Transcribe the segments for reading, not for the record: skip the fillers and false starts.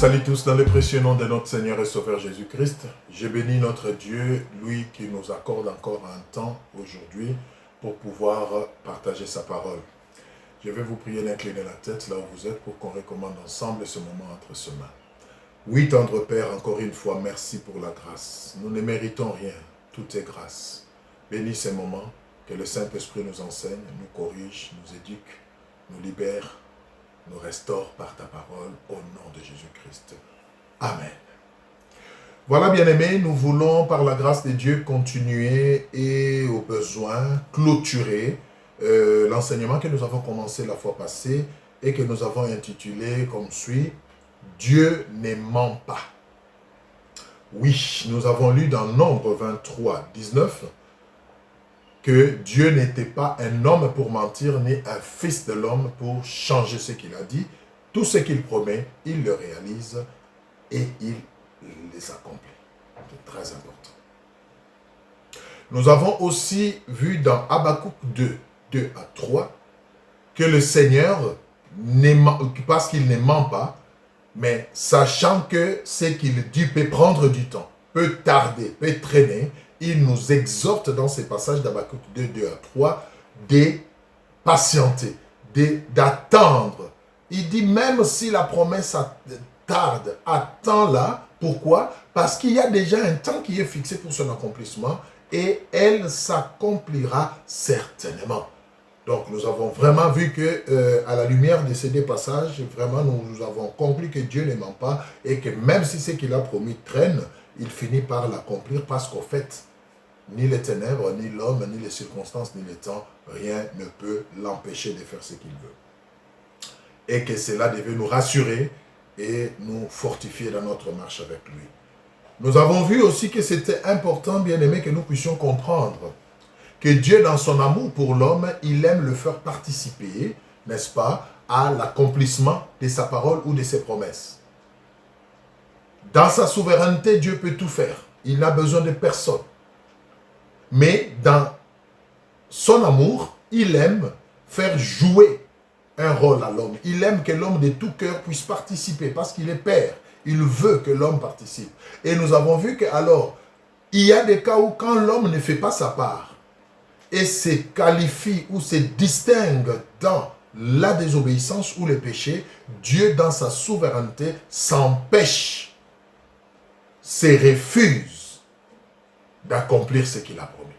salue tous dans le précieux nom de notre Seigneur et Sauveur Jésus-Christ. Je bénis notre Dieu, lui qui nous accorde encore un temps aujourd'hui pour pouvoir partager sa parole. Je vais vous prier d'incliner la tête là où vous êtes pour qu'on recommande ensemble ce moment entre ses mains. Oui, tendre Père, encore une fois, merci pour la grâce. Nous ne méritons rien, tout est grâce. Bénis ces moments, que le Saint-Esprit nous enseigne, nous corrige, nous éduque, nous libère, nous restaure par ta parole au nom de Jésus-Christ. Amen. Voilà, bien-aimés, nous voulons par la grâce de Dieu continuer et au besoin clôturer l'enseignement que nous avons commencé la fois passée et que nous avons intitulé comme suit « Dieu ne ment pas ». Oui, nous avons lu dans Nombre 23, 19 que Dieu n'était pas un homme pour mentir, ni un fils de l'homme pour changer ce qu'il a dit. Tout ce qu'il promet, il le réalise et il les accomplit. C'est très important. Nous avons aussi vu dans Habakkuk 2, 2 à 3, que le Seigneur, parce qu'il ne ment pas, mais sachant que ce qu'il dit peut prendre du temps, peut tarder, peut traîner, il nous exhorte dans ces passages d'Habakkuk 2, 2 à 3 de patienter, d'attendre. Il dit même si la promesse tarde, attends-la. Pourquoi? Parce qu'il y a déjà un temps qui est fixé pour son accomplissement et elle s'accomplira certainement. Donc nous avons vraiment vu que à la lumière de ces deux passages, vraiment nous avons compris que Dieu ne ment pas et que même si ce qu'il a promis traîne, il finit par l'accomplir parce qu'au fait, ni les ténèbres, ni l'homme, ni les circonstances, ni le temps, rien ne peut l'empêcher de faire ce qu'il veut. Et que cela devait nous rassurer et nous fortifier dans notre marche avec lui. Nous avons vu aussi que c'était important, bien aimé, que nous puissions comprendre que Dieu, dans son amour pour l'homme, il aime le faire participer, n'est-ce pas, à l'accomplissement de sa parole ou de ses promesses. Dans sa souveraineté, Dieu peut tout faire. Il n'a besoin de personne. Mais dans son amour, il aime faire jouer un rôle à l'homme. Il aime que l'homme de tout cœur puisse participer parce qu'il est père. Il veut que l'homme participe. Et nous avons vu que alors, il y a des cas où quand l'homme ne fait pas sa part et se qualifie ou se distingue dans la désobéissance ou le péché, Dieu dans sa souveraineté s'empêche, se refuse d'accomplir ce qu'il a promis.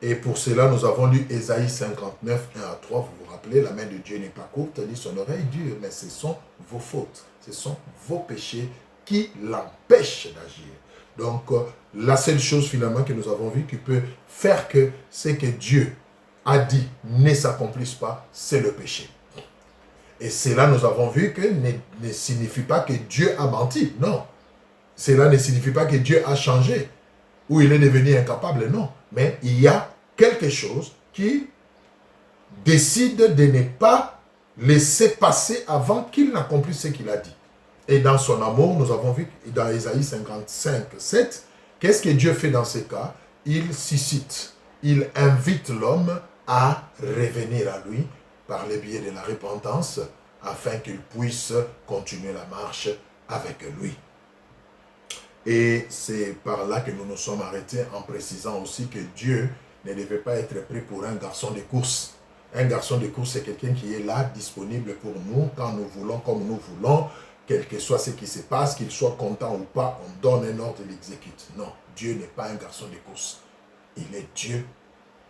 Et pour cela, nous avons lu Ésaïe 59, 1 à 3. Vous vous rappelez, la main de Dieu n'est pas courte, ni son oreille dure, mais ce sont vos fautes, ce sont vos péchés qui l'empêchent d'agir. Donc, la seule chose finalement que nous avons vu qui peut faire que ce que Dieu a dit ne s'accomplisse pas, c'est le péché. Et cela, nous avons vu que ne signifie pas que Dieu a menti, non. Cela ne signifie pas que Dieu a changé ou il est devenu incapable, non. Mais il y a quelque chose qui décide de ne pas laisser passer avant qu'il n'accomplisse ce qu'il a dit. Et dans son amour, nous avons vu dans Ésaïe 55, 7, qu'est-ce que Dieu fait dans ces cas? Il suscite, il invite l'homme à revenir à lui par le biais de la repentance afin qu'il puisse continuer la marche avec lui. Et c'est par là que nous nous sommes arrêtés en précisant aussi que Dieu ne devait pas être pris pour un garçon de course. Un garçon de course, c'est quelqu'un qui est là, disponible pour nous, quand nous voulons, comme nous voulons, quel que soit ce qui se passe, qu'il soit content ou pas, on donne un ordre et l'exécute. Non, Dieu n'est pas un garçon de course. Il est Dieu.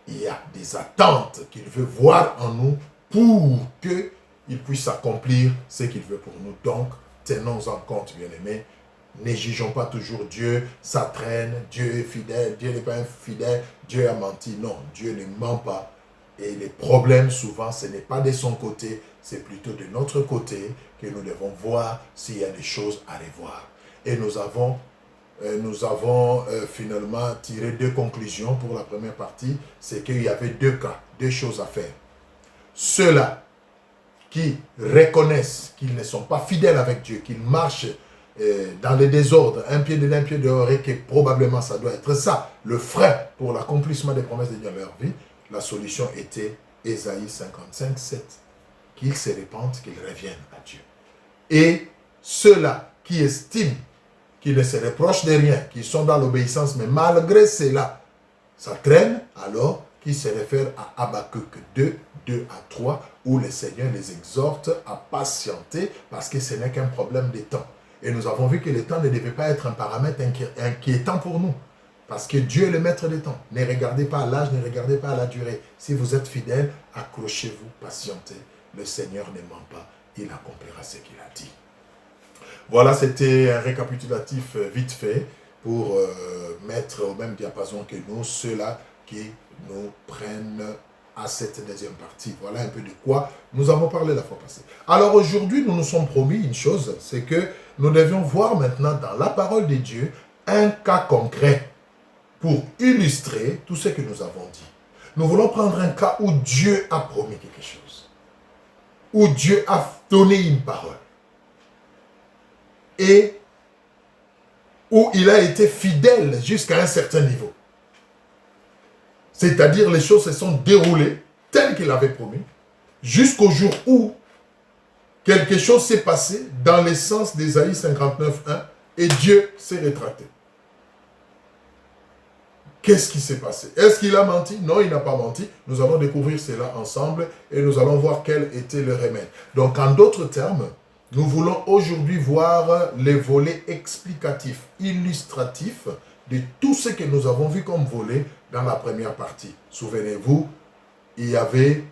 Il y a des attentes qu'il veut voir en nous pour qu'il puisse accomplir ce qu'il veut pour nous. Donc, tenons en compte, bien-aimés. Ne jugeons pas toujours Dieu, ça traîne, Dieu est fidèle, Dieu n'est pas infidèle, Dieu a menti. Non, Dieu ne ment pas. Et les problèmes, souvent, ce n'est pas de son côté, c'est plutôt de notre côté que nous devons voir s'il y a des choses à revoir. Et nous avons finalement tiré deux conclusions pour la première partie, c'est qu'il y avait deux cas, deux choses à faire. Ceux-là qui reconnaissent qu'ils ne sont pas fidèles avec Dieu, qu'ils marchent dans le désordre, un pied dedans, un pied dehors, et que probablement ça doit être ça, le frein pour l'accomplissement des promesses de Dieu dans leur vie, la solution était Ésaïe 55, 7. Qu'ils se repentent, qu'ils reviennent à Dieu. Et ceux-là qui estiment, qui ne se reprochent de rien, qui sont dans l'obéissance, mais malgré cela, ça traîne, alors qui se réfère à Habakkuk 2, 2 à 3, où le Seigneur les exhorte à patienter parce que ce n'est qu'un problème de temps. Et nous avons vu que le temps ne devait pas être un paramètre inquiétant pour nous. Parce que Dieu est le maître des temps. Ne regardez pas à l'âge, ne regardez pas à la durée. Si vous êtes fidèle, accrochez-vous, patientez. Le Seigneur ne ment pas, il accomplira ce qu'il a dit. Voilà, c'était un récapitulatif vite fait pour mettre au même diapason que nous, ceux-là qui nous prennent à cette deuxième partie. Voilà un peu de quoi nous avons parlé la fois passée. Alors aujourd'hui, nous nous sommes promis une chose, c'est que nous devions voir maintenant dans la parole de Dieu un cas concret pour illustrer tout ce que nous avons dit. Nous voulons prendre un cas où Dieu a promis quelque chose, où Dieu a donné une parole, et où il a été fidèle jusqu'à un certain niveau. C'est-à-dire les choses se sont déroulées telles qu'il avait promis, jusqu'au jour où quelque chose s'est passé dans le sens d'Ésaïe 59.1 et Dieu s'est rétracté. Qu'est-ce qui s'est passé? Est-ce qu'il a menti? Non, il n'a pas menti. Nous allons découvrir cela ensemble et nous allons voir quel était le remède. Donc, en d'autres termes, nous voulons aujourd'hui voir les volets explicatifs, illustratifs de tout ce que nous avons vu comme volet dans la première partie. Souvenez-vous, il y avait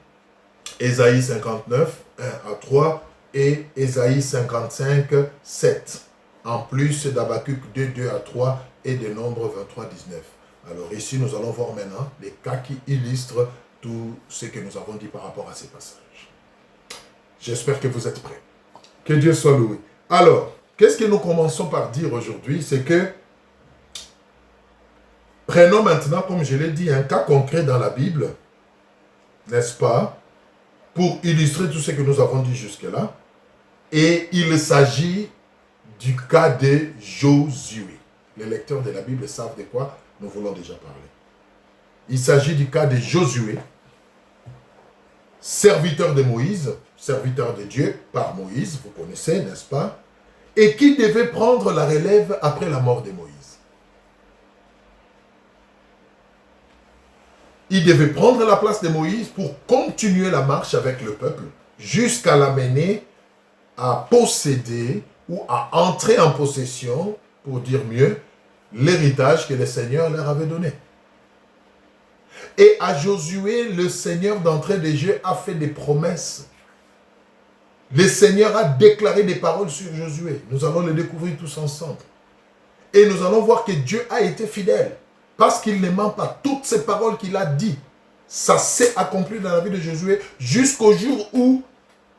Ésaïe 59, 1 à 3 et Ésaïe 55, 7. En plus d'Habakkuk 2, 2 à 3 et de Nombre 23, 19. Alors ici, nous allons voir maintenant les cas qui illustrent tout ce que nous avons dit par rapport à ces passages. J'espère que vous êtes prêts. Que Dieu soit loué. Alors, qu'est-ce que nous commençons par dire aujourd'hui? C'est que, prenons maintenant, comme je l'ai dit, un cas concret dans la Bible, n'est-ce pas, pour illustrer tout ce que nous avons dit jusque-là. Et il s'agit du cas de Josué. Les lecteurs de la Bible savent de quoi nous voulons déjà parler. Il s'agit du cas de Josué, serviteur de Moïse, serviteur de Dieu par Moïse, vous connaissez, n'est-ce pas? Et qui devait prendre la relève après la mort de Moïse. Il devait prendre la place de Moïse pour continuer la marche avec le peuple jusqu'à l'amener à posséder ou à entrer en possession, pour dire mieux, l'héritage que le Seigneur leur avait donné. Et à Josué, le Seigneur d'entrée des jeux a fait des promesses. Le Seigneur a déclaré des paroles sur Josué. Nous allons les découvrir tous ensemble. Et nous allons voir que Dieu a été fidèle. Parce qu'il ne ment pas. Toutes ces paroles qu'il a dites, ça s'est accompli dans la vie de Josué jusqu'au jour où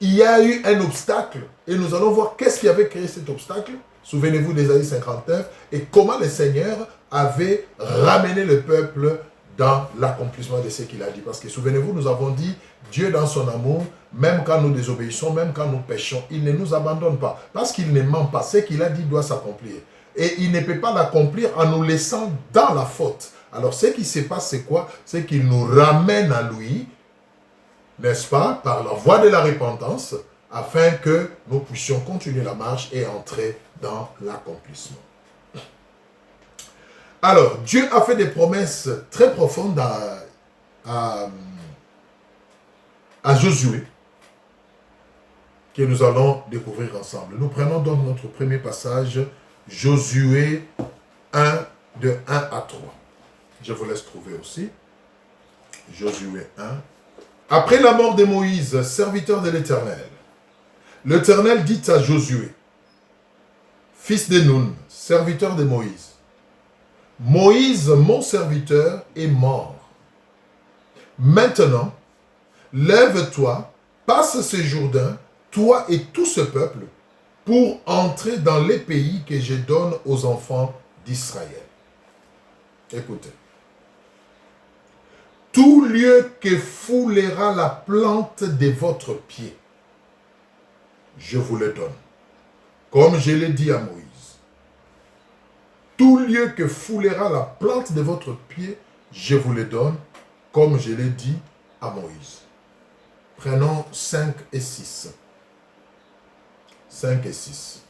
il y a eu un obstacle. Et nous allons voir qu'est-ce qui avait créé cet obstacle. Souvenez-vous d'Ésaïe 59 et comment le Seigneur avait ramené le peuple dans l'accomplissement de ce qu'il a dit. Parce que souvenez-vous, nous avons dit, Dieu dans son amour, même quand nous désobéissons, même quand nous péchons, il ne nous abandonne pas. Parce qu'il ne ment pas. Ce qu'il a dit doit s'accomplir. Et il ne peut pas l'accomplir en nous laissant dans la faute. Alors ce qui se passe, c'est quoi? C'est qu'il nous ramène à lui, n'est-ce pas, par la voie de la repentance, afin que nous puissions continuer la marche et entrer dans l'accomplissement. Alors, Dieu a fait des promesses très profondes à Josué, que nous allons découvrir ensemble. Nous prenons donc notre premier passage, Josué 1, de 1 à 3. Je vous laisse trouver aussi. Josué 1. Après la mort de Moïse, serviteur de l'Éternel, l'Éternel dit à Josué, fils de Nun, serviteur de Moïse, Moïse, mon serviteur, est mort. Maintenant, lève-toi, passe ce Jourdain, toi et tout ce peuple, pour entrer dans les pays que je donne aux enfants d'Israël. Écoutez. Tout lieu que foulera la plante de votre pied, je vous le donne, comme je l'ai dit à Moïse. Tout lieu que foulera la plante de votre pied, je vous le donne, comme je l'ai dit à Moïse. Prenons 5 et 6. 5 et 6.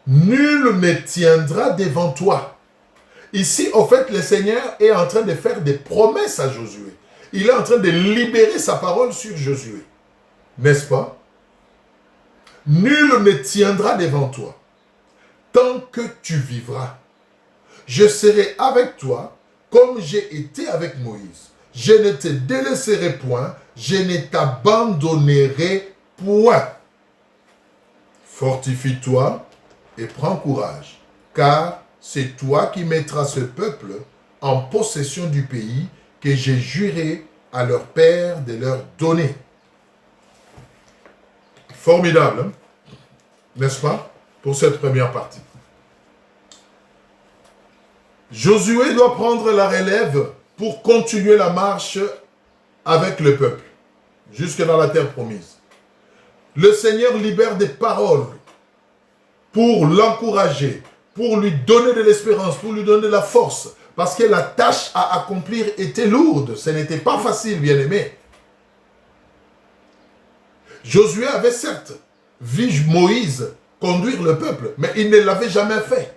nul ne tiendra devant toi. Ici, en fait, le Seigneur est en train de faire des promesses à Josué. Il est en train de libérer sa parole sur Josué. N'est-ce pas? Nul ne tiendra devant toi tant que tu vivras. Je serai avec toi comme j'ai été avec Moïse. Je ne te délaisserai point, je ne t'abandonnerai point. Fortifie-toi et prends courage, car c'est toi qui mettras ce peuple en possession du pays que j'ai juré à leur père de leur donner. Formidable, hein? N'est-ce pas, pour cette première partie. Josué doit prendre la relève pour continuer la marche avec le peuple, jusque dans la terre promise. Le Seigneur libère des paroles pour l'encourager, pour lui donner de l'espérance, pour lui donner de la force, parce que la tâche à accomplir était lourde, ce n'était pas facile, bien-aimé. Josué avait certes vu Moïse conduire le peuple, mais il ne l'avait jamais fait.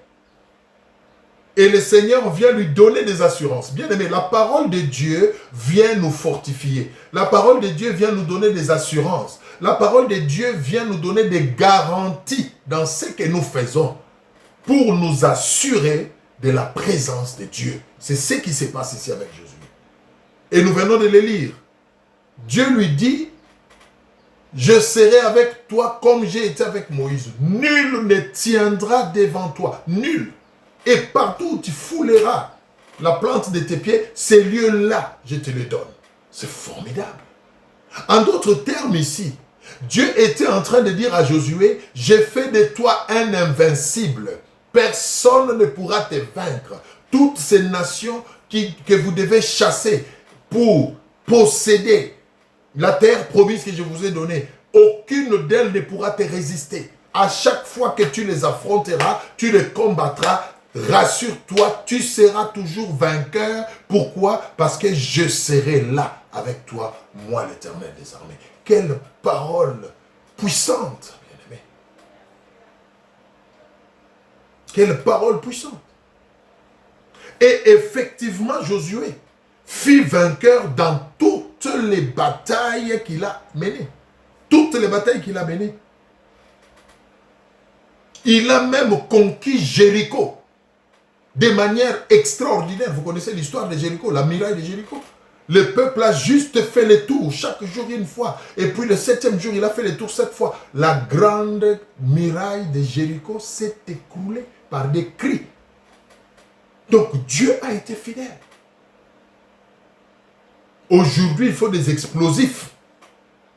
Et le Seigneur vient lui donner des assurances. Bien aimé, la parole de Dieu vient nous fortifier. La parole de Dieu vient nous donner des assurances. La parole de Dieu vient nous donner des garanties dans ce que nous faisons pour nous assurer de la présence de Dieu. C'est ce qui se passe ici avec Jésus. Et nous venons de le lire. Dieu lui dit, je serai avec toi comme j'ai été avec Moïse. Nul ne tiendra devant toi. Nul. Et partout où tu fouleras la plante de tes pieds, ces lieux-là, je te les donne. C'est formidable. En d'autres termes ici, Dieu était en train de dire à Josué, j'ai fait de toi un invincible. Personne ne pourra te vaincre. Toutes ces nations que vous devez chasser pour posséder la terre promise que je vous ai donnée, aucune d'elles ne pourra te résister. À chaque fois que tu les affronteras, tu les combattras. Rassure-toi, tu seras toujours vainqueur. Pourquoi? Parce que je serai là avec toi, moi l'Éternel des armées. Quelle parole puissante, bien-aimé. Quelle parole puissante. Et effectivement, Josué fut vainqueur dans toutes les batailles qu'il a menées. Toutes les batailles qu'il a menées. Il a même conquis Jéricho. De manière extraordinaire. Vous connaissez l'histoire de Jéricho, la muraille de Jéricho. Le peuple a juste fait le tour, chaque jour une fois. Et puis le 7e jour, il a fait le tour 7 fois. La grande muraille de Jéricho s'est écroulée par des cris. Donc Dieu a été fidèle. Aujourd'hui, il faut des explosifs.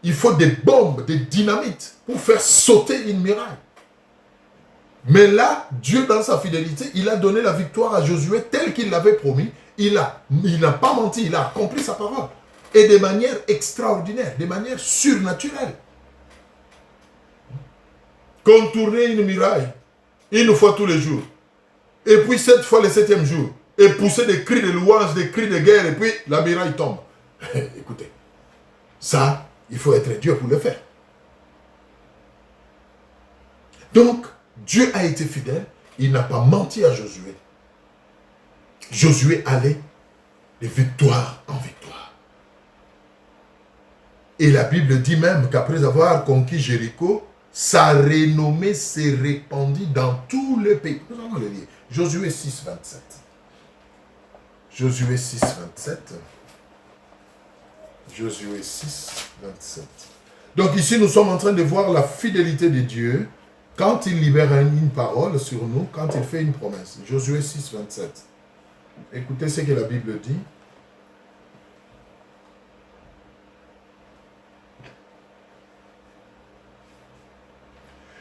Il faut des bombes, des dynamites pour faire sauter une muraille. Mais là, Dieu, dans sa fidélité, il a donné la victoire à Josué tel qu'il l'avait promis. Il n'a pas menti, il a accompli sa parole. Et de manière extraordinaire, de manière surnaturelle. Contourner une muraille, une fois tous les jours. Et puis 7 fois le 7e jour. Et pousser des cris de louange, des cris de guerre, et puis la muraille tombe. Écoutez, ça, il faut être Dieu pour le faire. Donc, Dieu a été fidèle, il n'a pas menti à Josué. Josué allait de victoire en victoire. Et la Bible dit même qu'après avoir conquis Jéricho, sa renommée s'est répandue dans tout le pays. Nous allons le lire. Josué 6, 27. Josué 6, 27. Josué 6, 27. Donc ici, nous sommes en train de voir la fidélité de Dieu quand il libère une parole sur nous, quand il fait une promesse. Josué 6, 27. Écoutez ce que la Bible dit.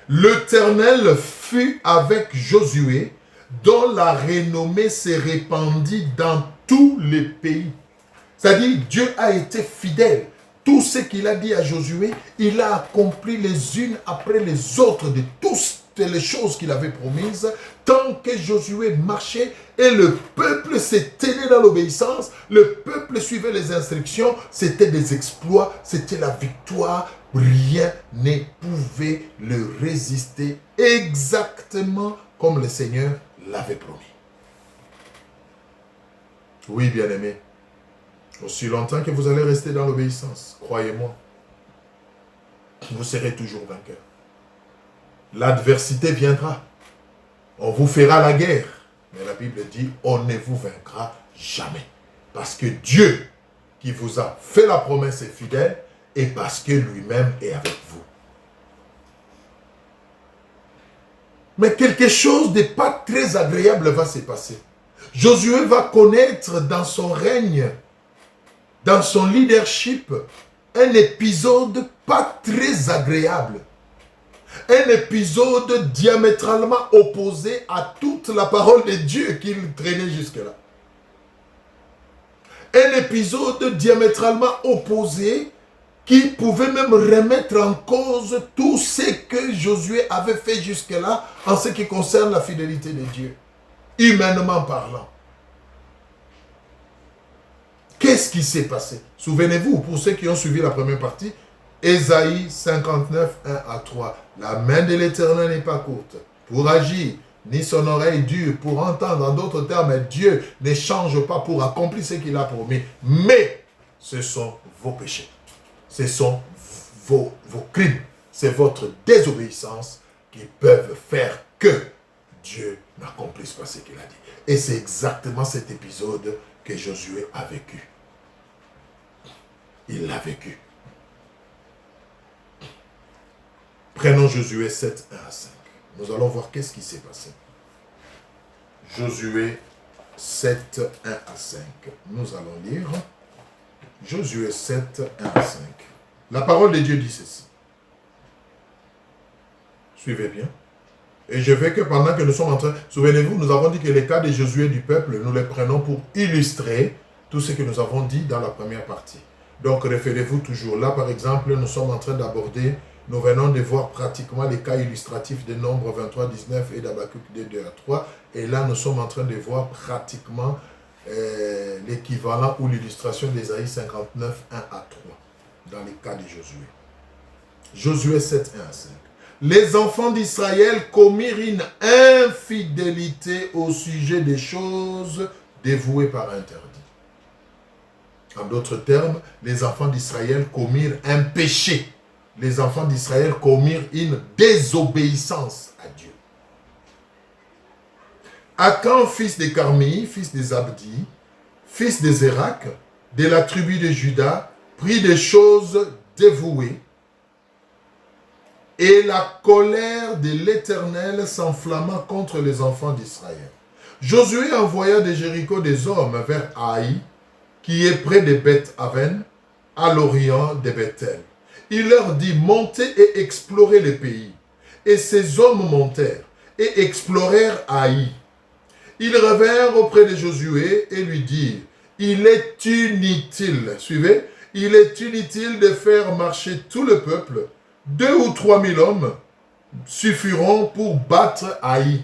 L'Éternel fut avec Josué, dont la renommée s'est répandue dans tous les pays. C'est-à-dire, Dieu a été fidèle. Tout ce qu'il a dit à Josué, il a accompli les unes après les autres de toutes les choses qu'il avait promises, tant que Josué marchait et le peuple se tenait dans l'obéissance, le peuple suivait les instructions, c'était des exploits, c'était la victoire rien ne pouvait le résister exactement comme le Seigneur l'avait promis. Oui, bien-aimés, aussi longtemps que vous allez rester dans l'obéissance, croyez-moi, vous serez toujours vainqueur. L'adversité viendra. On vous fera la guerre. Mais la Bible dit, on ne vous vaincra jamais. Parce que Dieu qui vous a fait la promesse est fidèle et parce que lui-même est avec vous. Mais quelque chose de pas très agréable va se passer. Josué va connaître dans son règne, dans son leadership, un épisode pas très agréable. Un épisode diamétralement opposé à toute la parole de Dieu qu'il traînait jusque-là. Un épisode diamétralement opposé qui pouvait même remettre en cause tout ce que Josué avait fait jusque-là en ce qui concerne la fidélité de Dieu, humainement parlant. Qu'est-ce qui s'est passé? Souvenez-vous, pour ceux qui ont suivi la première partie, Ésaïe 59, 1 à 3. La main de l'Éternel n'est pas courte pour agir, ni son oreille dure pour entendre. En d'autres termes, Dieu ne change pas pour accomplir ce qu'il a promis. Mais ce sont vos péchés. Ce sont vos crimes. C'est votre désobéissance qui peuvent faire que Dieu n'accomplisse pas ce qu'il a dit. Et c'est exactement cet épisode que Josué a vécu. Il l'a vécu. Prenons Josué 7, 1 à 5. Nous allons voir qu'est-ce qui s'est passé. Josué 7, 1 à 5. Nous allons lire Josué 7, 1 à 5. La parole de Dieu dit ceci. Suivez bien. Et je veux que pendant que nous sommes en train... Souvenez-vous, nous avons dit que les cas de Josué du peuple, nous les prenons pour illustrer tout ce que nous avons dit dans la première partie. Donc, référez-vous toujours. Là, par exemple, nous sommes en train d'aborder... Nous venons de voir pratiquement les cas illustratifs de Nombre 23, 19 et d'Habakkuk 2 à 3. Et là, nous sommes en train de voir pratiquement l'équivalent ou l'illustration d'Ésaïe 59, 1 à 3 dans les cas de Josué. Josué 7, 1 à 5. Les enfants d'Israël commirent une infidélité au sujet des choses dévouées par interdit. En d'autres termes, les enfants d'Israël commirent un péché. Les enfants d'Israël commirent une désobéissance à Dieu. Akan, fils de Carmi, fils de Zabdi, fils de Zérak, de la tribu de Juda, prit des choses dévouées, et la colère de l'Éternel s'enflamma contre les enfants d'Israël. Josué envoya de Jéricho des hommes vers Haï, qui est près de Beth-Aven, à l'orient de Bethel. Il leur dit, montez et explorez le pays. Et ces hommes montèrent et explorèrent Haï. Ils revinrent auprès de Josué et lui dirent, il est inutile, suivez, il est inutile de faire marcher tout le peuple. 2 ou 3 000 hommes suffiront pour battre Haï.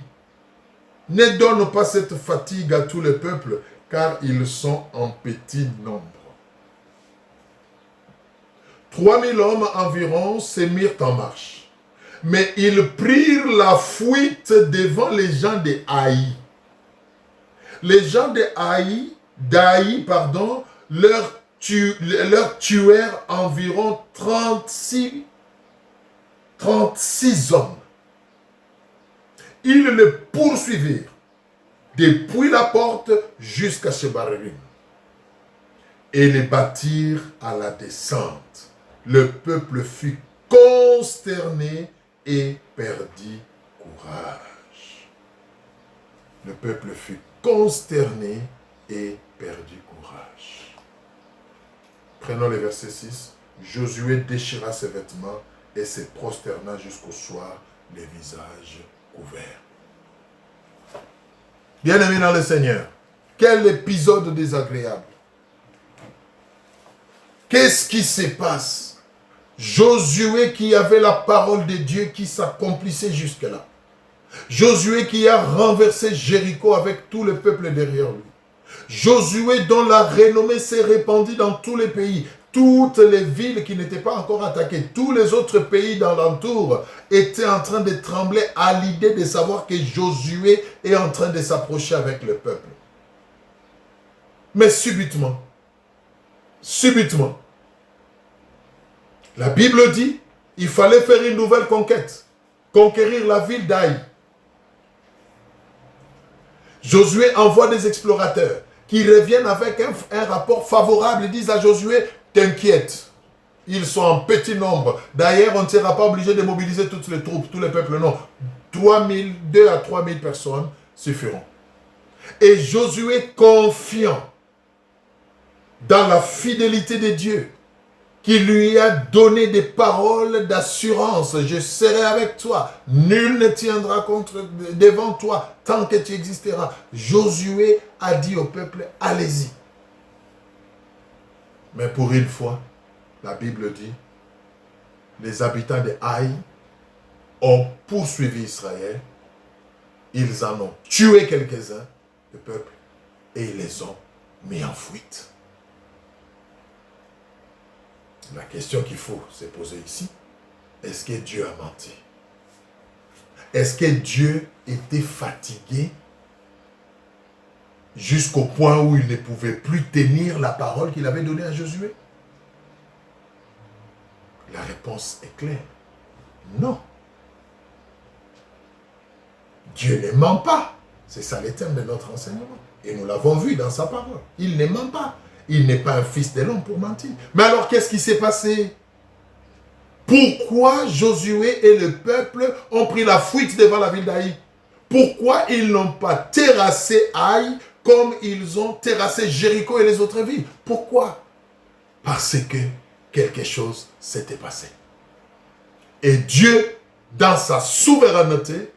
Ne donne pas cette fatigue à tout le peuple, car ils sont en petit nombre. 3 000 hommes environ se mirent en marche. Mais ils prirent la fuite devant les gens de Haï. Les gens de Haï, leur tuèrent environ 36 hommes. Ils le poursuivirent depuis la porte jusqu'à Shebarim et les battirent à la descente. Le peuple fut consterné et perdit courage. Le peuple fut consterné et perdit courage. Prenons le verset 6. Josué déchira ses vêtements et se prosterna jusqu'au soir, les visages couverts. Bien-aimés dans le Seigneur, quel épisode désagréable. Qu'est-ce qui se passe? Josué qui avait la parole de Dieu qui s'accomplissait jusque-là. Josué qui a renversé Jéricho avec tout le peuple derrière lui. Josué dont la renommée s'est répandue dans tous les pays. toutes les villes qui n'étaient pas encore attaquées, tous les autres pays d'alentour étaient en train de trembler à l'idée de savoir que Josué est en train de s'approcher avec le peuple. Mais subitement, la Bible dit, il fallait faire une nouvelle conquête, conquérir la ville d'Aï. Josué envoie des explorateurs qui reviennent avec un rapport favorable. Ils disent à Josué, t'inquiète, ils sont en petit nombre. D'ailleurs, on ne sera pas obligé de mobiliser toutes les troupes, tous les peuples, non. 2 à 3 000 personnes suffiront. Et Josué, confiant dans la fidélité de Dieu, qui lui a donné des paroles d'assurance. Je serai avec toi. Nul ne tiendra devant toi tant que tu existeras. Josué a dit au peuple, allez-y. Mais pour une fois, la Bible dit, les habitants de Haï ont poursuivi Israël. Ils en ont tué quelques-uns, le peuple, et ils les ont mis en fuite. La question qu'il faut se poser ici, est-ce que Dieu a menti? Est-ce que Dieu était fatigué jusqu'au point où il ne pouvait plus tenir la parole qu'il avait donnée à Josué? La réponse est claire. Non. Dieu ne ment pas. C'est ça le thème de notre enseignement. Et nous l'avons vu dans sa parole. Il ne ment pas. Il n'est pas un fils de l'homme pour mentir. Mais alors, qu'est-ce qui s'est passé? Pourquoi Josué et le peuple ont pris la fuite devant la ville d'Aï? Pourquoi ils n'ont pas terrassé Aï comme ils ont terrassé Jéricho et les autres villes? Pourquoi? Parce que quelque chose s'était passé. Et Dieu, dans sa souveraineté,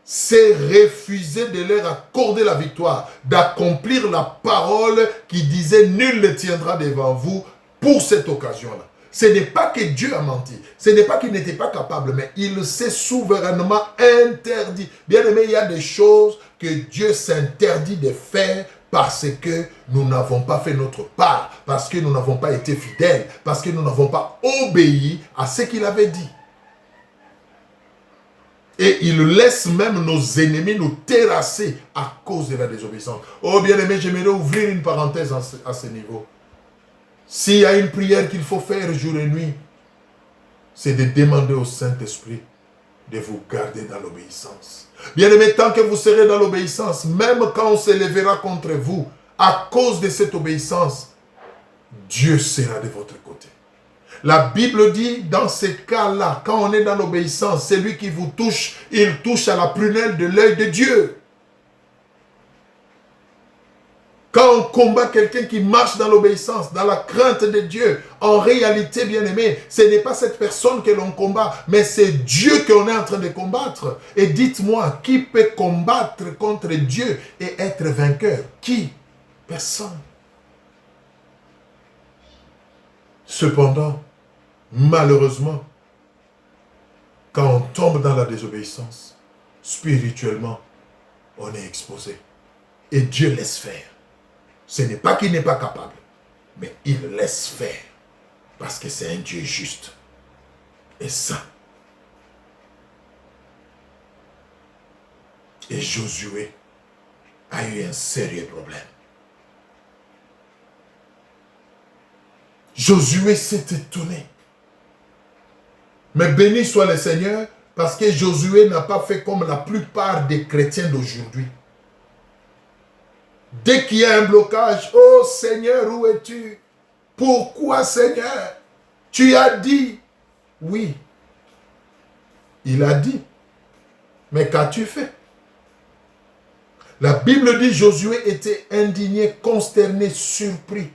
s'est refusé de leur accorder la victoire, d'accomplir la parole qui disait « Nul ne tiendra devant vous » pour cette occasion-là. Ce n'est pas que Dieu a menti, ce n'est pas qu'il n'était pas capable, mais il s'est souverainement interdit. Bien aimé, il y a des choses que Dieu s'interdit de faire parce que nous n'avons pas fait notre part, parce que nous n'avons pas été fidèles, parce que nous n'avons pas obéi à ce qu'il avait dit. Et il laisse même nos ennemis nous terrasser à cause de la désobéissance. Oh bien-aimé, j'aimerais ouvrir une parenthèse à ce niveau. S'il y a une prière qu'il faut faire jour et nuit, c'est de demander au Saint-Esprit de vous garder dans l'obéissance. Bien-aimé, tant que vous serez dans l'obéissance, même quand on se lèvera contre vous, à cause de cette obéissance, Dieu sera de votre côté. La Bible dit, dans ces cas-là, quand on est dans l'obéissance, celui qui vous touche, il touche à la prunelle de l'œil de Dieu. Quand on combat quelqu'un qui marche dans l'obéissance, dans la crainte de Dieu, en réalité, bien-aimé, ce n'est pas cette personne que l'on combat, mais c'est Dieu qu'on est en train de combattre. Et dites-moi, qui peut combattre contre Dieu et être vainqueur? Qui? Personne. Cependant, malheureusement, quand on tombe dans la désobéissance, spirituellement, on est exposé. Et Dieu laisse faire. Ce n'est pas qu'il n'est pas capable, mais il laisse faire. Parce que c'est un Dieu juste et saint. Et Josué a eu un sérieux problème. Josué s'est étonné. Mais béni soit le Seigneur, parce que Josué n'a pas fait comme la plupart des chrétiens d'aujourd'hui. Dès qu'il y a un blocage, « Oh Seigneur, où es-tu? Pourquoi Seigneur? Tu as dit. » Oui, il a dit. Mais qu'as-tu fait? La Bible dit Josué était indigné, consterné, surpris.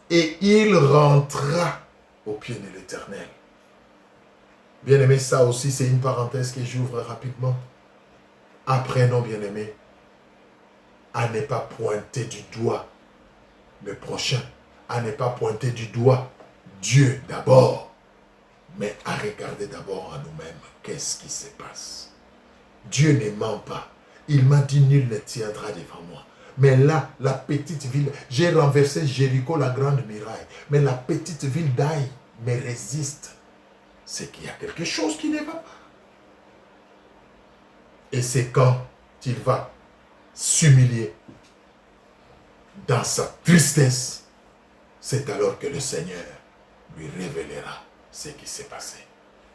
Et il rentra au pied de l'Éternel. Bien aimé, ça aussi c'est une parenthèse que j'ouvre rapidement. Apprenons, bien aimé, à ne pas pointer du doigt le prochain, à ne pas pointer du doigt Dieu d'abord, mais à regarder d'abord en nous-mêmes qu'est-ce qui se passe. Dieu ne ment pas. Il m'a dit, nul ne tiendra devant moi. Mais là, la petite ville, j'ai renversé Jéricho, la grande muraille. Mais la petite ville d'Aï me résiste. C'est qu'il y a quelque chose qui ne va pas. Et c'est quand il va s'humilier dans sa tristesse, c'est alors que le Seigneur lui révélera ce qui s'est passé.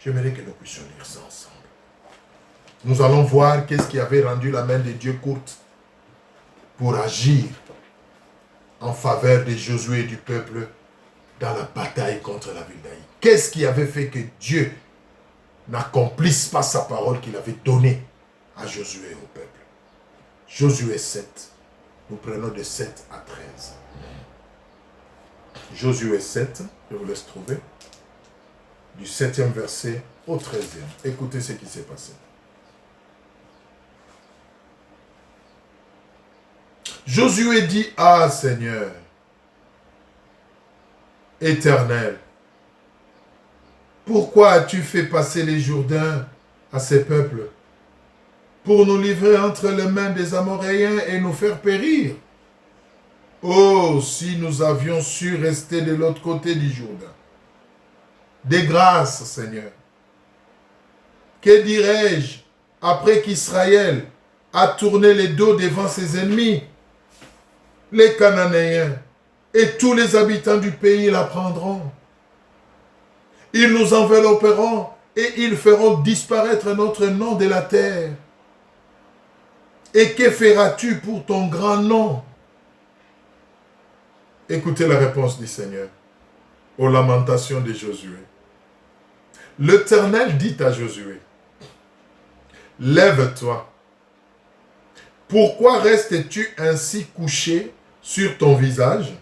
J'aimerais que nous puissions lire ça ensemble. Nous allons voir qu'est-ce qui avait rendu la main de Dieu courte pour agir en faveur de Josué et du peuple dans la bataille contre la ville d'Aï. Qu'est-ce qui avait fait que Dieu n'accomplisse pas sa parole qu'il avait donnée à Josué et au peuple? Josué 7, nous prenons de 7 à 13. Josué 7, je vous laisse trouver, du 7e verset au 13e. Écoutez ce qui s'est passé. Josué dit, « Ah Seigneur, Éternel, pourquoi as-tu fait passer les Jourdains à ces peuples pour nous livrer entre les mains des Amoréens et nous faire périr? Oh, si nous avions su rester de l'autre côté du Jourdain. Des grâces, Seigneur. Que dirais-je après qu'Israël a tourné les dos devant ses ennemis? Les Cananéens et tous les habitants du pays l'apprendront. Ils nous envelopperont et ils feront disparaître notre nom de la terre. Et que feras-tu pour ton grand nom? » Écoutez la réponse du Seigneur aux lamentations de Josué. L'Éternel dit à Josué, « Lève-toi. Pourquoi restes-tu ainsi couché sur ton visage?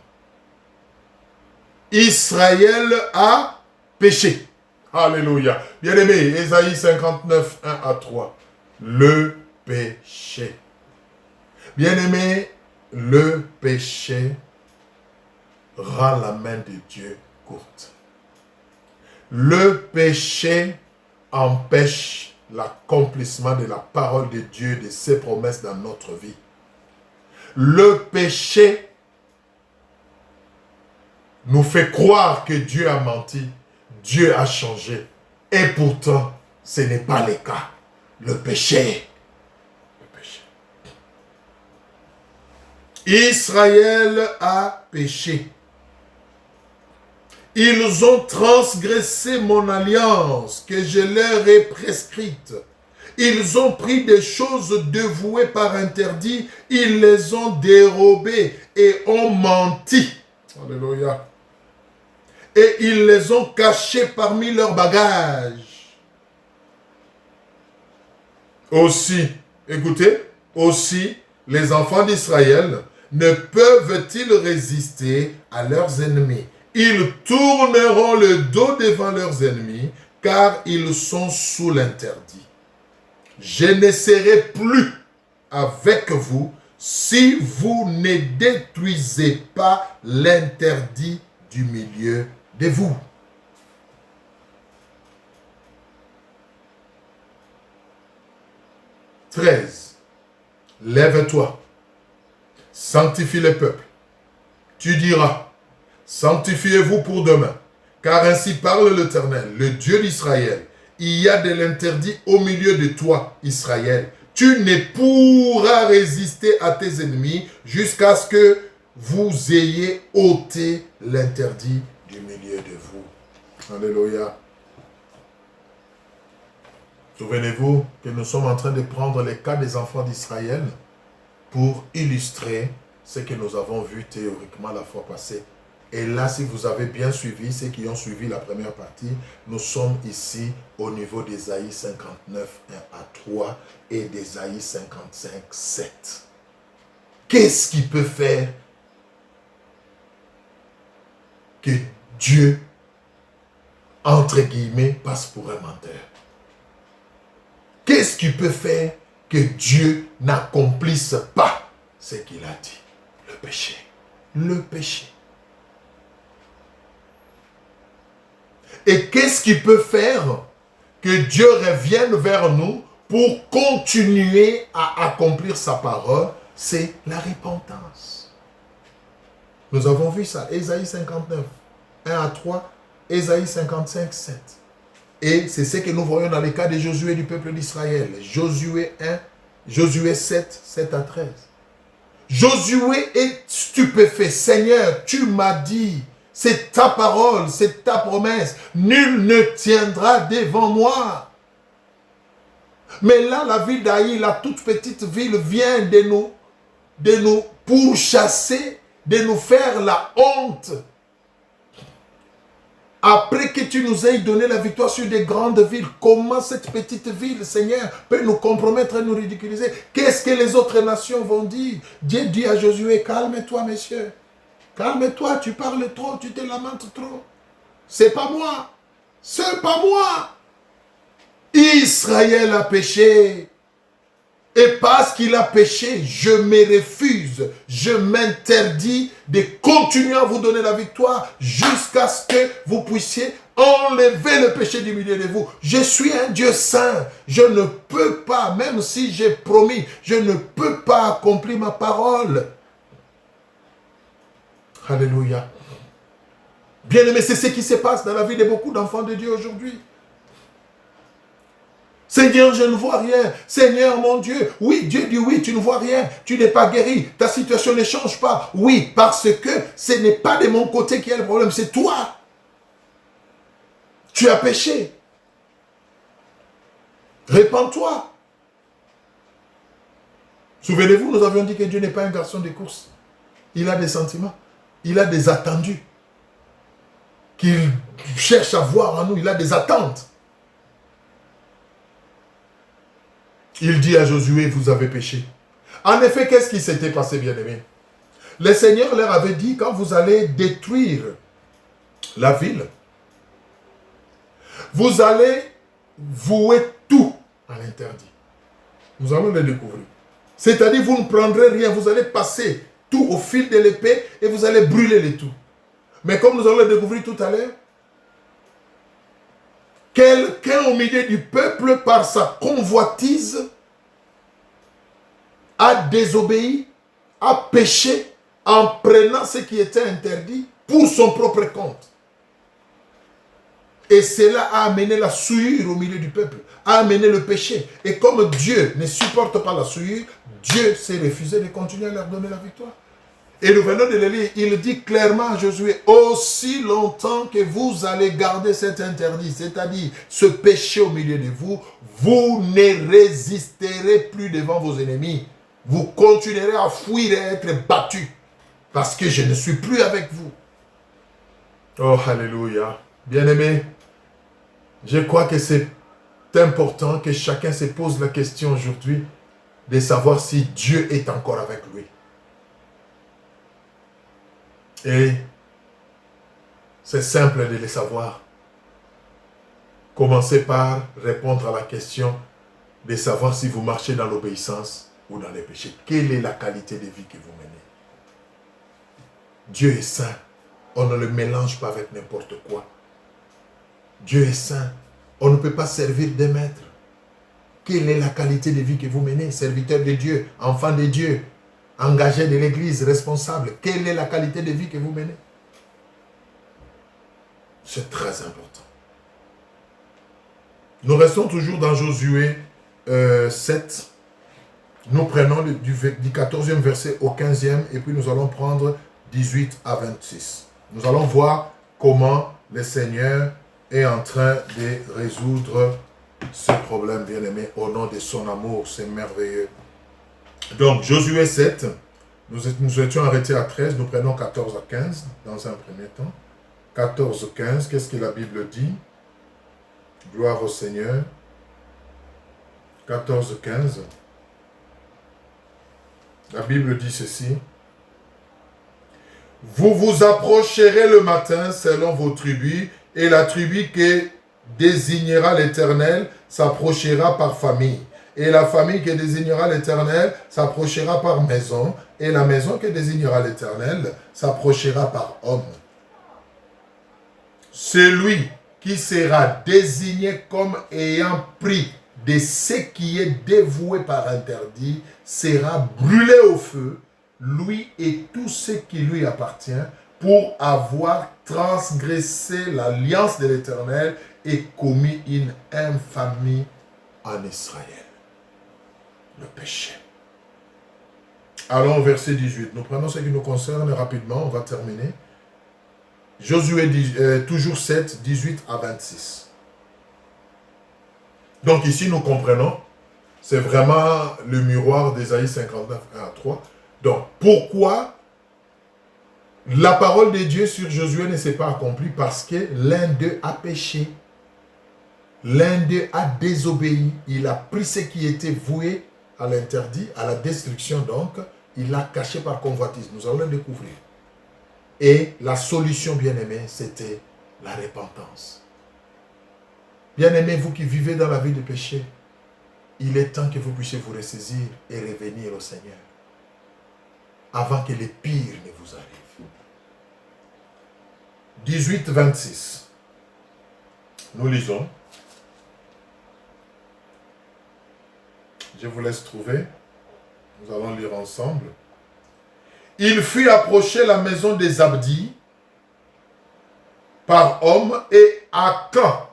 Israël a péché. » Alléluia. Bien-aimé, Ésaïe 59, 1 à 3. Le péché. Bien-aimé, le péché rend la main de Dieu courte. Le péché empêche l'accomplissement de la parole de Dieu, de ses promesses dans notre vie. Le péché nous fait croire que Dieu a menti, Dieu a changé. Et pourtant, ce n'est pas le cas. Le péché. Le péché. Israël a péché. Ils ont transgressé mon alliance que je leur ai prescrite. Ils ont pris des choses dévouées par interdit. Ils les ont dérobées et ont menti. Alléluia. Et ils les ont cachées parmi leurs bagages. Aussi, écoutez, aussi, les enfants d'Israël ne peuvent-ils résister à leurs ennemis? Ils tourneront le dos devant leurs ennemis, car ils sont sous l'interdit. Je ne serai plus avec vous si vous ne détruisez pas l'interdit du milieu de vous. « 13. Lève-toi, sanctifie le peuple. Tu diras, sanctifiez-vous pour demain, car ainsi parle l'Éternel, le Dieu d'Israël. Il y a de l'interdit au milieu de toi, Israël. Tu ne pourras résister à tes ennemis jusqu'à ce que vous ayez ôté l'interdit du milieu de vous. » Alléluia. Souvenez-vous que nous sommes en train de prendre les cas des enfants d'Israël pour illustrer ce que nous avons vu théoriquement la fois passée. Et là, si vous avez bien suivi, ceux qui ont suivi la première partie, nous sommes ici au niveau d'Ésaïe 59, 1 à 3 et d'Ésaïe 55, 7. Qu'est-ce qui peut faire que Dieu, entre guillemets, passe pour un menteur? Qu'est-ce qui peut faire que Dieu n'accomplisse pas ce qu'il a dit? Le péché. Le péché. Et qu'est-ce qui peut faire que Dieu revienne vers nous pour continuer à accomplir sa parole? c'est la repentance. Nous avons vu ça, Ésaïe 59, 1 à 3, Ésaïe 55, 7. Et c'est ce que nous voyons dans les cas de Josué du peuple d'Israël. Josué 1, Josué 7, 7 à 13. Josué est stupéfait. Seigneur, tu m'as dit, c'est ta parole, c'est ta promesse. Nul ne tiendra devant moi. Mais là, la ville d'Aï, la toute petite ville, vient de nous pourchasser, de nous faire la honte. Après que tu nous aies donné la victoire sur des grandes villes, comment cette petite ville, Seigneur, peut nous compromettre et nous ridiculiser? Qu'est-ce que les autres nations vont dire? Dieu dit à Josué, calme-toi, monsieur. Calme-toi, tu parles trop, tu te lamentes trop. C'est pas moi. C'est pas moi. Israël a péché. Et parce qu'il a péché, je me refuse, je m'interdis de continuer à vous donner la victoire jusqu'à ce que vous puissiez enlever le péché du milieu de vous. Je suis un Dieu saint, je ne peux pas, même si j'ai promis, je ne peux pas accomplir ma parole. Alléluia. Bien-aimé, c'est ce qui se passe dans la vie de beaucoup d'enfants de Dieu aujourd'hui. Seigneur, je ne vois rien. Seigneur, mon Dieu. Oui, Dieu dit oui, tu ne vois rien. Tu n'es pas guéri. Ta situation ne change pas. Oui, parce que ce n'est pas de mon côté qui a le problème, c'est toi. Tu as péché. Répands-toi. Souvenez-vous, nous avions dit que Dieu n'est pas un garçon de course. Il a des sentiments. Il a des attendus. Qu'il cherche à voir en nous. Il a des attentes. Il dit à Josué, vous avez péché. En effet, qu'est-ce qui s'était passé, bien-aimé? Le Seigneur leur avait dit, quand vous allez détruire la ville, vous allez vouer tout à l'interdit. Nous allons le découvrir. C'est-à-dire, vous ne prendrez rien, vous allez passer tout au fil de l'épée et vous allez brûler les tout. Mais comme nous allons le découvrir tout à l'heure, quelqu'un au milieu du peuple, par sa convoitise, a désobéi, a péché en prenant ce qui était interdit pour son propre compte. Et cela a amené la souillure au milieu du peuple, a amené le péché. Et comme Dieu ne supporte pas la souillure, Dieu s'est refusé de continuer à leur donner la victoire. Et nous venons de le lire, il dit clairement à Josué, aussi longtemps que vous allez garder cet interdit, c'est-à-dire ce péché au milieu de vous, vous ne résisterez plus devant vos ennemis. Vous continuerez à fuir et à être battus, parce que je ne suis plus avec vous. Oh, alléluia. Bien-aimé, je crois que c'est important que chacun se pose la question aujourd'hui de savoir si Dieu est encore avec lui. Et c'est simple de le savoir. Commencez par répondre à la question de savoir si vous marchez dans l'obéissance ou dans les péchés. Quelle est la qualité de vie que vous menez? Dieu est saint. On ne le mélange pas avec n'importe quoi. Dieu est saint. On ne peut pas servir des maîtres. Quelle est la qualité de vie que vous menez? Serviteur de Dieu, enfant de Dieu, engagé de l'église, responsable. Quelle est la qualité de vie que vous menez? C'est très important. Nous restons toujours dans Josué 7. Nous prenons du 14e verset au 15e et puis nous allons prendre 18 à 26. Nous allons voir comment le Seigneur est en train de résoudre ce problème, bien-aimé, au nom de son amour. C'est merveilleux. Donc, Josué 7, nous étions arrêtés à 13, nous prenons 14 à 15 dans un premier temps. 14, 15, qu'est-ce que la Bible dit? Gloire au Seigneur. 14, 15. La Bible dit ceci. Vous vous approcherez le matin selon vos tribus, et la tribu que désignera l'Éternel s'approchera par famille. Et la famille que désignera l'Éternel s'approchera par maison, et la maison que désignera l'Éternel s'approchera par homme. Celui qui sera désigné comme ayant pris de ce qui est dévoué par interdit sera brûlé au feu, lui et tout ce qui lui appartient, pour avoir transgressé l'alliance de l'Éternel et commis une infamie en Israël. Le péché. Allons au verset 18. Nous prenons ce qui nous concerne rapidement, on va terminer. Josué, toujours 7, 18 à 26. Donc ici, nous comprenons, c'est vraiment le miroir d'Ésaïe 59, 1 à 3. Donc, pourquoi la parole de Dieu sur Josué ne s'est pas accomplie? Parce que l'un d'eux a péché. L'un d'eux a désobéi. Il a pris ce qui était voué à l'interdit, à la destruction donc. Il l'a caché par convoitise. Nous allons le découvrir. Et la solution, bien-aimés, c'était la repentance. Bien-aimés, vous qui vivez dans la vie de péché, il est temps que vous puissiez vous ressaisir et revenir au Seigneur avant que le pire ne vous arrive. 18, 26. Nous lisons. Je vous laisse trouver. Nous allons lire ensemble. Il fut approché la maison des Abdi par homme et Akan,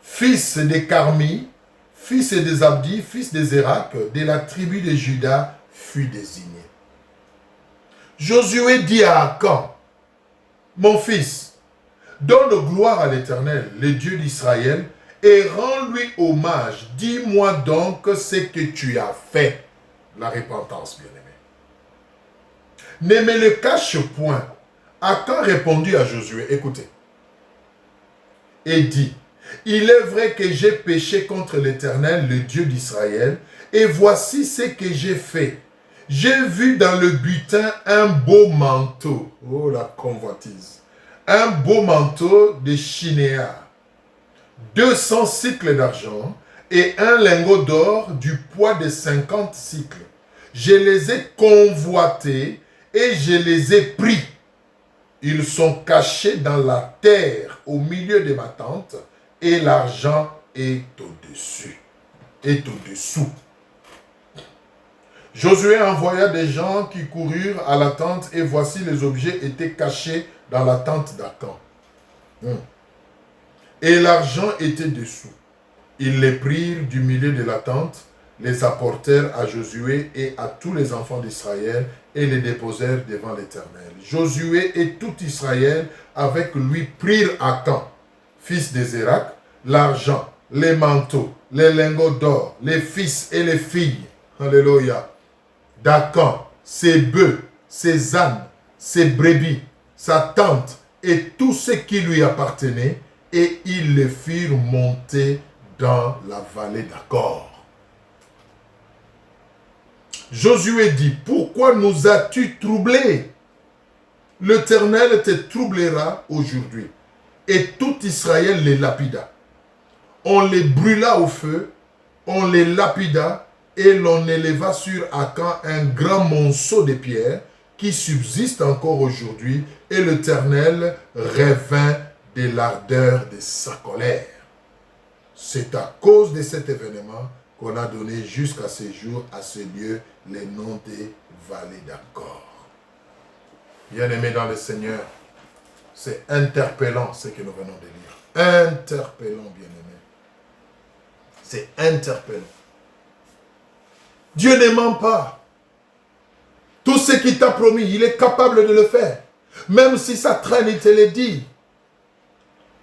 fils de Carmi, fils des Abdi, fils de Zérak, de la tribu de Juda, fut désigné. Josué dit à Akan, mon fils, donne gloire à l'Éternel, le Dieu d'Israël, et rends-lui hommage. Dis-moi donc ce que tu as fait. La repentance, bien-aimé. Ne me le cache point. Akan répondit à Josué, écoutez, et dit, il est vrai que j'ai péché contre l'Éternel, le Dieu d'Israël, et voici ce que j'ai fait. J'ai vu dans le butin un beau manteau. Oh, la convoitise. Un beau manteau de chinéa. 200 cycles d'argent et un lingot d'or du poids de 50 cycles. Je les ai convoités et je les ai pris. Ils sont cachés dans la terre au milieu de ma tente et l'argent est au-dessus. Est au-dessous. Josué envoya des gens qui coururent à la tente et voici les objets étaient cachés dans la tente d'Akan. Et l'argent était dessous. Ils les prirent du milieu de la tente, les apportèrent à Josué et à tous les enfants d'Israël et les déposèrent devant l'Éternel. Josué et tout Israël avec lui prirent Akan, fils de Zérak, l'argent, les manteaux, les lingots d'or, les fils et les filles, alléluia, d'Akan, ses bœufs, ses ânes, ses brebis, sa tente et tout ce qui lui appartenait, et ils les firent monter dans la vallée d'Accord. Josué dit, pourquoi nous as-tu troublés? L'Éternel te troublera aujourd'hui. Et tout Israël les lapida. On les brûla au feu, on les lapida, et l'on éleva sur Akan un grand monceau de pierres qui subsiste encore aujourd'hui, et l'Éternel revint de l'ardeur de sa colère. C'est à cause de cet événement qu'on a donné jusqu'à ce jour à ce lieu le nom des vallées d'Accord. Bien-aimés dans le Seigneur, c'est interpellant ce que nous venons de lire. Interpellant, bien-aimés. C'est interpellant. Dieu ne ment pas. Tout ce qu'il t'a promis, il est capable de le faire. Même si ça traîne, il te le dit.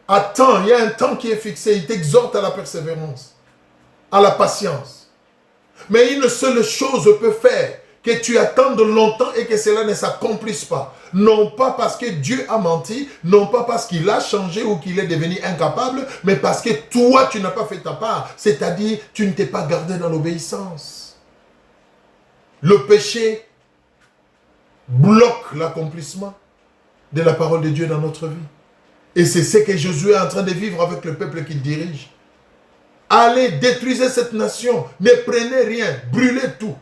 Attends, il y a un temps qui est fixé. Il t'exhorte à la persévérance, à la patience. Mais une seule chose peut faire que tu attendes longtemps et que cela ne s'accomplisse pas. Non pas parce que Dieu a menti, non pas parce qu'il a changé ou qu'il est devenu incapable, mais parce que toi, tu n'as pas fait ta part. C'est-à-dire, tu ne t'es pas gardé dans l'obéissance. Le péché bloque l'accomplissement de la parole de Dieu dans notre vie. Et c'est ce que Josué est en train de vivre avec le peuple qu'il dirige. Allez, détruisez cette nation. Ne prenez rien. Brûlez tout.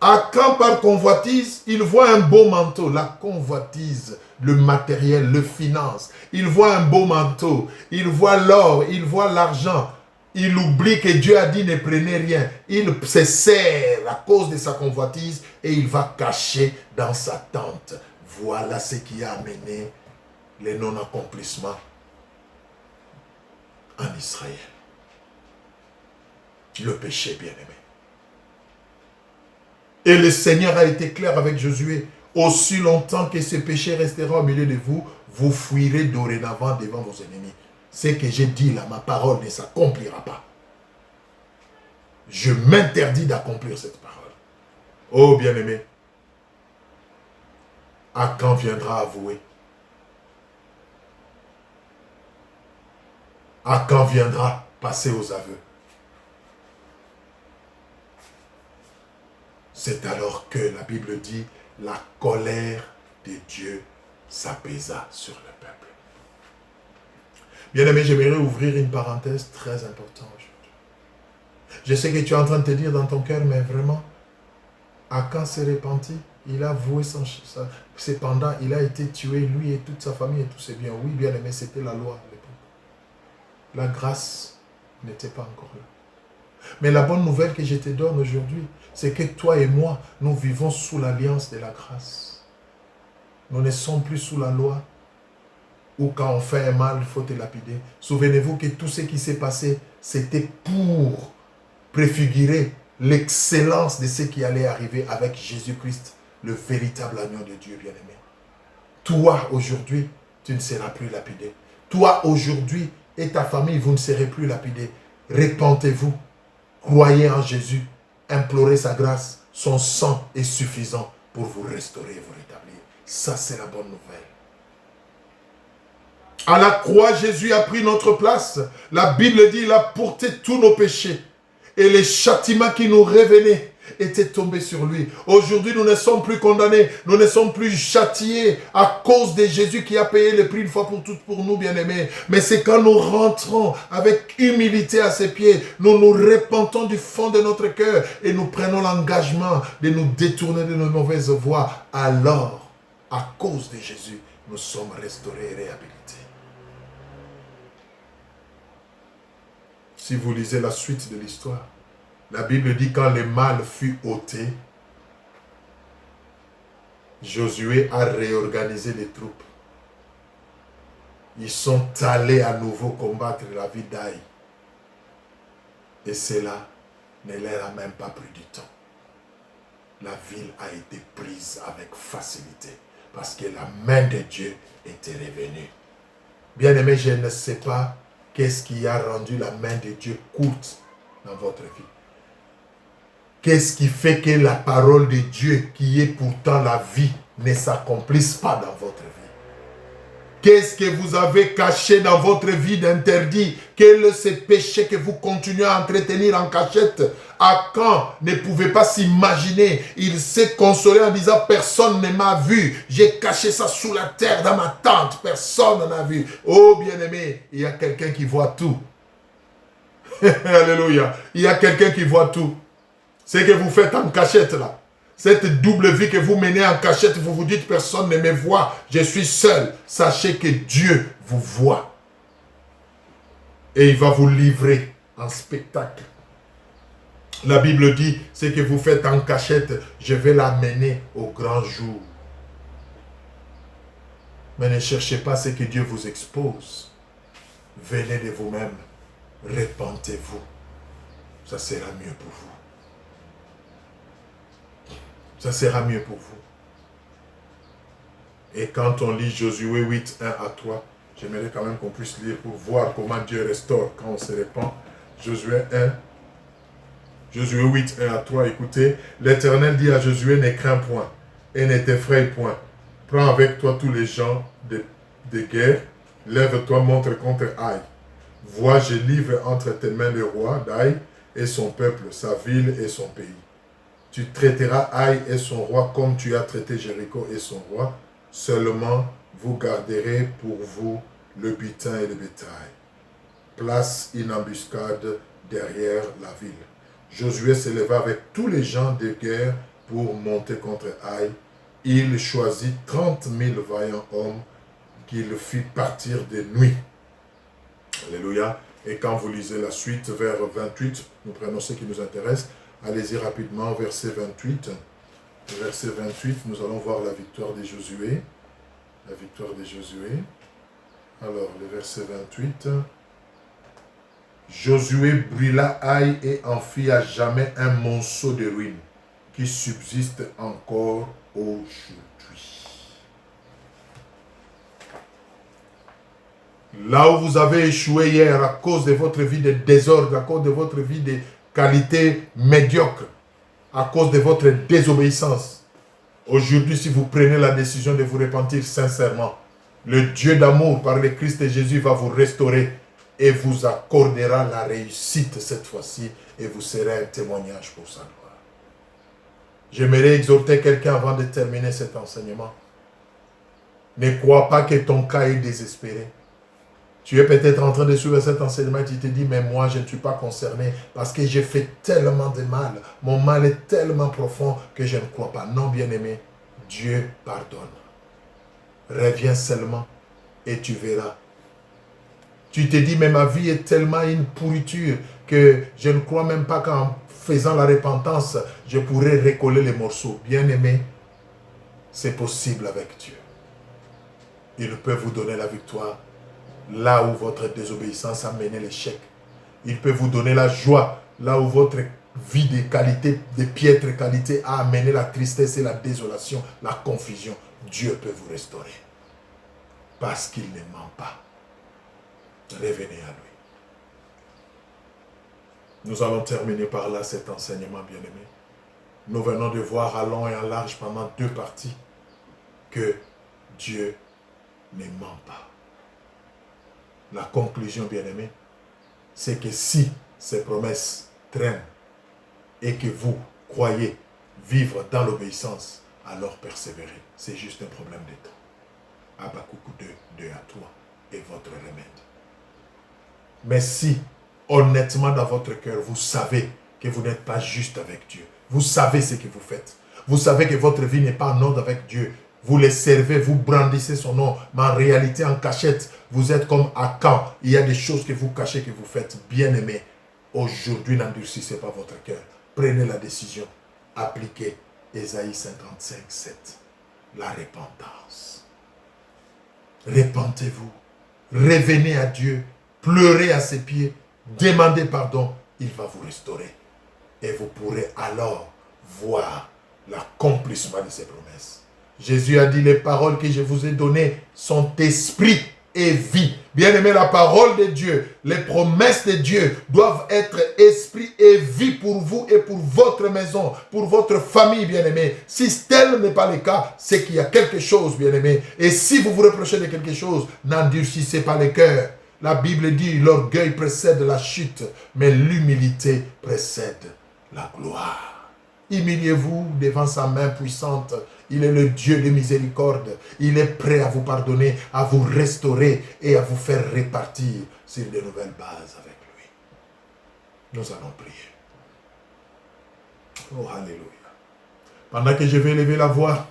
Akan, par convoitise, il voit un beau manteau. La convoitise, le matériel, le finance. Il voit un beau manteau. Il voit l'or, il voit l'argent. Il oublie que Dieu a dit ne prenez rien. Il se sert à cause de sa convoitise et il va cacher dans sa tente. Voilà ce qui a amené le non-accomplissement en Israël. Le péché, bien-aimé. Et le Seigneur a été clair avec Josué. Aussi longtemps que ce péché restera au milieu de vous, vous fuirez dorénavant devant vos ennemis. Ce que j'ai dit là, ma parole ne s'accomplira pas. Je m'interdis d'accomplir cette parole. Oh bien-aimé, à quand viendra avouer? À quand viendra passer aux aveux? C'est alors que la Bible dit, la colère de Dieu s'apaisa sur le peuple. Bien-aimé, j'aimerais ouvrir une parenthèse très importante aujourd'hui. Je sais que tu es en train de te dire dans ton cœur, mais vraiment, Akan s'est repenti, il a voué cependant, il a été tué, lui et toute sa famille et tous ses biens. Oui, bien-aimé, c'était la loi à l'époque. La grâce n'était pas encore là. Mais la bonne nouvelle que je te donne aujourd'hui, c'est que toi et moi, nous vivons sous l'alliance de la grâce. Nous ne sommes plus sous la loi, où quand on fait un mal, il faut te lapider. Souvenez-vous que tout ce qui s'est passé, c'était pour préfigurer l'excellence de ce qui allait arriver avec Jésus-Christ, le véritable agneau de Dieu bien-aimé. Toi, aujourd'hui, tu ne seras plus lapidé. Toi, aujourd'hui, et ta famille, vous ne serez plus lapidés. Repentez-vous. Croyez en Jésus, implorez sa grâce, son sang est suffisant pour vous restaurer et vous rétablir. Ça, c'est la bonne nouvelle. À la croix, Jésus a pris notre place. La Bible dit, il a porté tous nos péchés. Et les châtiments qui nous revenaient étaient tombés sur lui. Aujourd'hui, nous ne sommes plus condamnés. Nous ne sommes plus châtiés à cause de Jésus qui a payé le prix une fois pour toutes pour nous, bien-aimés. Mais c'est quand nous rentrons avec humilité à ses pieds, nous nous repentons du fond de notre cœur et nous prenons l'engagement de nous détourner de nos mauvaises voies. Alors, à cause de Jésus, nous sommes restaurés et réhabilités. Si vous lisez la suite de l'histoire, la Bible dit quand le mal fut ôté, Josué a réorganisé les troupes. Ils sont allés à nouveau combattre la ville d'Aï. Et cela ne leur a même pas pris du temps. La ville a été prise avec facilité parce que la main de Dieu était revenue. Bien-aimé, je ne sais pas qu'est-ce qui a rendu la main de Dieu courte dans votre vie. Qu'est-ce qui fait que la parole de Dieu, qui est pourtant la vie, ne s'accomplisse pas dans votre vie? Qu'est-ce que vous avez caché dans votre vie d'interdit? Quel est ce péché que vous continuez à entretenir en cachette? Akan ne pouvait pas s'imaginer. Il s'est consolé en disant, personne ne m'a vu. J'ai caché ça sous la terre dans ma tente. Personne n'en a vu. Oh bien-aimé, il y a quelqu'un qui voit tout. Alléluia. Il y a quelqu'un qui voit tout. Ce que vous faites en cachette là, cette double vie que vous menez en cachette, vous vous dites personne ne me voit, je suis seul. Sachez que Dieu vous voit. Et il va vous livrer en spectacle. La Bible dit, ce que vous faites en cachette, je vais l'amener au grand jour. Mais ne cherchez pas ce que Dieu vous expose. Venez de vous-même, repentez-vous. Ça sera mieux pour vous. Ça sera mieux pour vous. Et quand on lit Josué 8, 1 à 3, j'aimerais quand même qu'on puisse lire pour voir comment Dieu restaure quand on se répand. Josué 8, 1 à 3, écoutez. L'Éternel dit à Josué, ne crains point et ne t'effraie point. Prends avec toi tous les gens de guerre. Lève-toi, montre contre Aï. Vois, je livre entre tes mains le roi d'Aï et son peuple, sa ville et son pays. Tu traiteras Aï et son roi comme tu as traité Jéricho et son roi. Seulement, vous garderez pour vous le butin et le bétail. Place une embuscade derrière la ville. Josué s'éleva avec tous les gens de guerre pour monter contre Aï. Il choisit 30 000 vaillants hommes qu'il fit partir de nuit. Alléluia. Et quand vous lisez la suite, vers 28, nous prenons ce qui nous intéresse. Allez-y rapidement, verset 28. Verset 28, nous allons voir la victoire de Josué. La victoire de Josué. Alors, le verset 28. Josué brûla Haï et en fit à jamais un monceau de ruines qui subsiste encore aujourd'hui. Là où vous avez échoué hier à cause de votre vie de désordre, à cause de votre vie de qualité médiocre, à cause de votre désobéissance, aujourd'hui, si vous prenez la décision de vous repentir sincèrement, le Dieu d'amour par le Christ Jésus va vous restaurer et vous accordera la réussite cette fois-ci et vous serez un témoignage pour sa gloire. J'aimerais exhorter quelqu'un avant de terminer cet enseignement. Ne crois pas que ton cas est désespéré. Tu es peut-être en train de suivre cet enseignement et tu te dis, mais moi je ne suis pas concerné parce que j'ai fait tellement de mal. Mon mal est tellement profond que je ne crois pas. Non, bien-aimé, Dieu pardonne. Reviens seulement et tu verras. Tu te dis, mais ma vie est tellement une pourriture que je ne crois même pas qu'en faisant la repentance, je pourrais recoller les morceaux. Bien-aimé, c'est possible avec Dieu. Il peut vous donner la victoire là où votre désobéissance a mené l'échec. Il peut vous donner la joie là où votre vie de qualité, de piètre qualité a amené la tristesse et la désolation, la confusion. Dieu peut vous restaurer. Parce qu'il ne ment pas. Revenez à lui. Nous allons terminer par là cet enseignement, bien-aimé. Nous venons de voir à long et en large pendant 2 parties que Dieu ne ment pas. La conclusion, bien-aimé, c'est que si ces promesses traînent et que vous croyez vivre dans l'obéissance, alors persévérez. C'est juste un problème de temps. Habakkuk 2 à 3 est votre remède. Mais si, honnêtement dans votre cœur, vous savez que vous n'êtes pas juste avec Dieu, vous savez ce que vous faites, vous savez que votre vie n'est pas en ordre avec Dieu, vous les servez, vous brandissez son nom, mais en réalité, en cachette, vous êtes comme Akan. Il y a des choses que vous cachez, que vous faites. Bien-aimés, aujourd'hui, n'endurcissez pas votre cœur. Prenez la décision. Appliquez Ésaïe 55, 7. La repentance. Repentez-vous. Revenez à Dieu. Pleurez à ses pieds. Demandez pardon. Il va vous restaurer. Et vous pourrez alors voir l'accomplissement de ses promesses. Jésus a dit, les paroles que je vous ai données sont esprit et vie. Bien-aimé, la parole de Dieu, les promesses de Dieu doivent être esprit et vie pour vous et pour votre maison, pour votre famille, bien-aimé. Si tel n'est pas le cas, c'est qu'il y a quelque chose, bien-aimé. Et si vous vous reprochez de quelque chose, n'endurcissez pas le cœur. La Bible dit, l'orgueil précède la chute, mais l'humilité précède la gloire. Humiliez-vous devant sa main puissante. Il est le Dieu de miséricorde. Il est prêt à vous pardonner, à vous restaurer et à vous faire repartir sur de nouvelles bases avec lui. Nous allons prier. Oh, alléluia. Pendant que je vais lever la voix,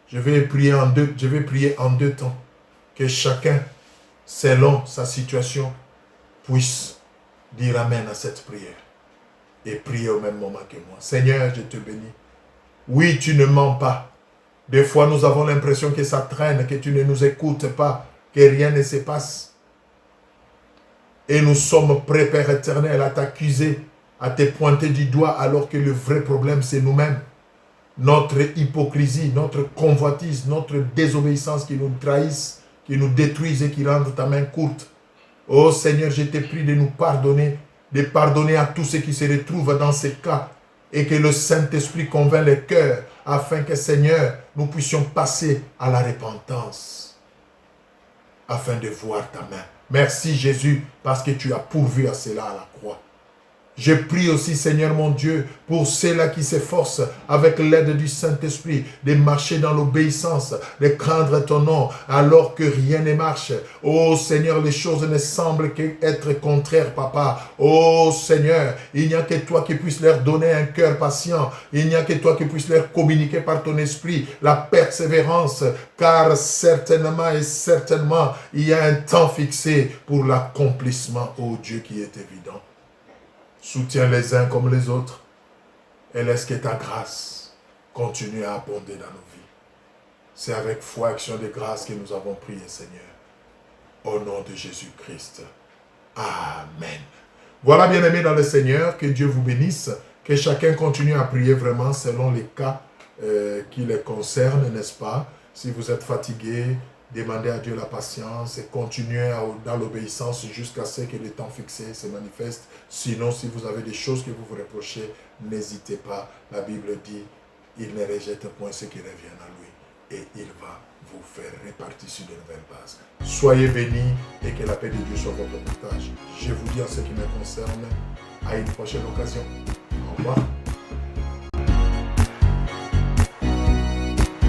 je vais prier en deux temps. Que chacun, selon sa situation, puisse dire Amen à cette prière. Et prier au même moment que moi. Seigneur, je te bénis. Oui, tu ne mens pas. Des fois, nous avons l'impression que ça traîne, que tu ne nous écoutes pas, que rien ne se passe. Et nous sommes prêts, Père éternel, à t'accuser, à te pointer du doigt, alors que le vrai problème, c'est nous-mêmes. Notre hypocrisie, notre convoitise, notre désobéissance qui nous trahissent, qui nous détruisent et qui rendent ta main courte. Oh Seigneur, je te prie de nous pardonner, de pardonner à tous ceux qui se retrouvent dans ces cas, et que le Saint-Esprit convainc les cœurs, afin que, Seigneur, nous puissions passer à la repentance, afin de voir ta main. Merci Jésus, parce que tu as pourvu à cela à la croix. Je prie aussi, Seigneur mon Dieu, pour ceux-là qui s'efforcent avec l'aide du Saint-Esprit de marcher dans l'obéissance, de craindre ton nom alors que rien ne marche. Oh Seigneur, les choses ne semblent qu'être contraires, Papa. Oh Seigneur, il n'y a que toi qui puisses leur donner un cœur patient. Il n'y a que toi qui puisses leur communiquer par ton esprit la persévérance, car certainement et certainement, il y a un temps fixé pour l'accomplissement, oh Dieu, qui est évident. Soutiens les uns comme les autres et laisse que ta grâce continue à abonder dans nos vies. C'est avec foi, action de grâce que nous avons prié, Seigneur. Au nom de Jésus-Christ. Amen. Voilà, bien-aimés dans le Seigneur, que Dieu vous bénisse, que chacun continue à prier vraiment selon les cas qui les concernent, n'est-ce pas? Si vous êtes fatigué, demandez à Dieu la patience et continuez dans l'obéissance jusqu'à ce que le temps fixé se manifeste. Sinon, si vous avez des choses que vous vous reprochez, n'hésitez pas. La Bible dit, il ne rejette point ce qui revient à lui et il va vous faire répartir sur de nouvelles bases. Soyez bénis et que la paix de Dieu soit votre partage. Je vous dis en ce qui me concerne, à une prochaine occasion. Au revoir.